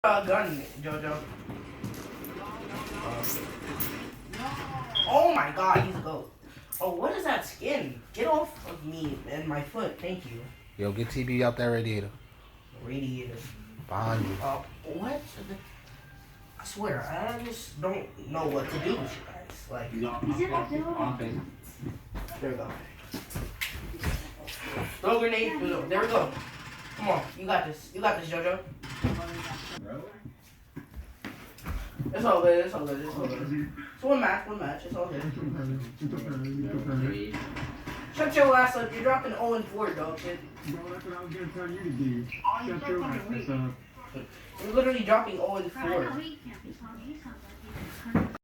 Gun, Jojo. Oh my god, he's a goat. Oh, what is that skin? Get off of me and my foot, thank you. Yo, get TB out that radiator. Radiator. Behind you. What? I swear, I just don't know what to do with you guys. Like, there we go. Throw grenade. There we go. Come on, you got this. You got this, Jojo. It's all good. It's all good. It's all good. It's one match. It's all good. Shut your ass up. You're dropping 0-4, dog shit. Bro, that's what I was gonna tell you to do. Shut your ass up. You're literally dropping 0-4.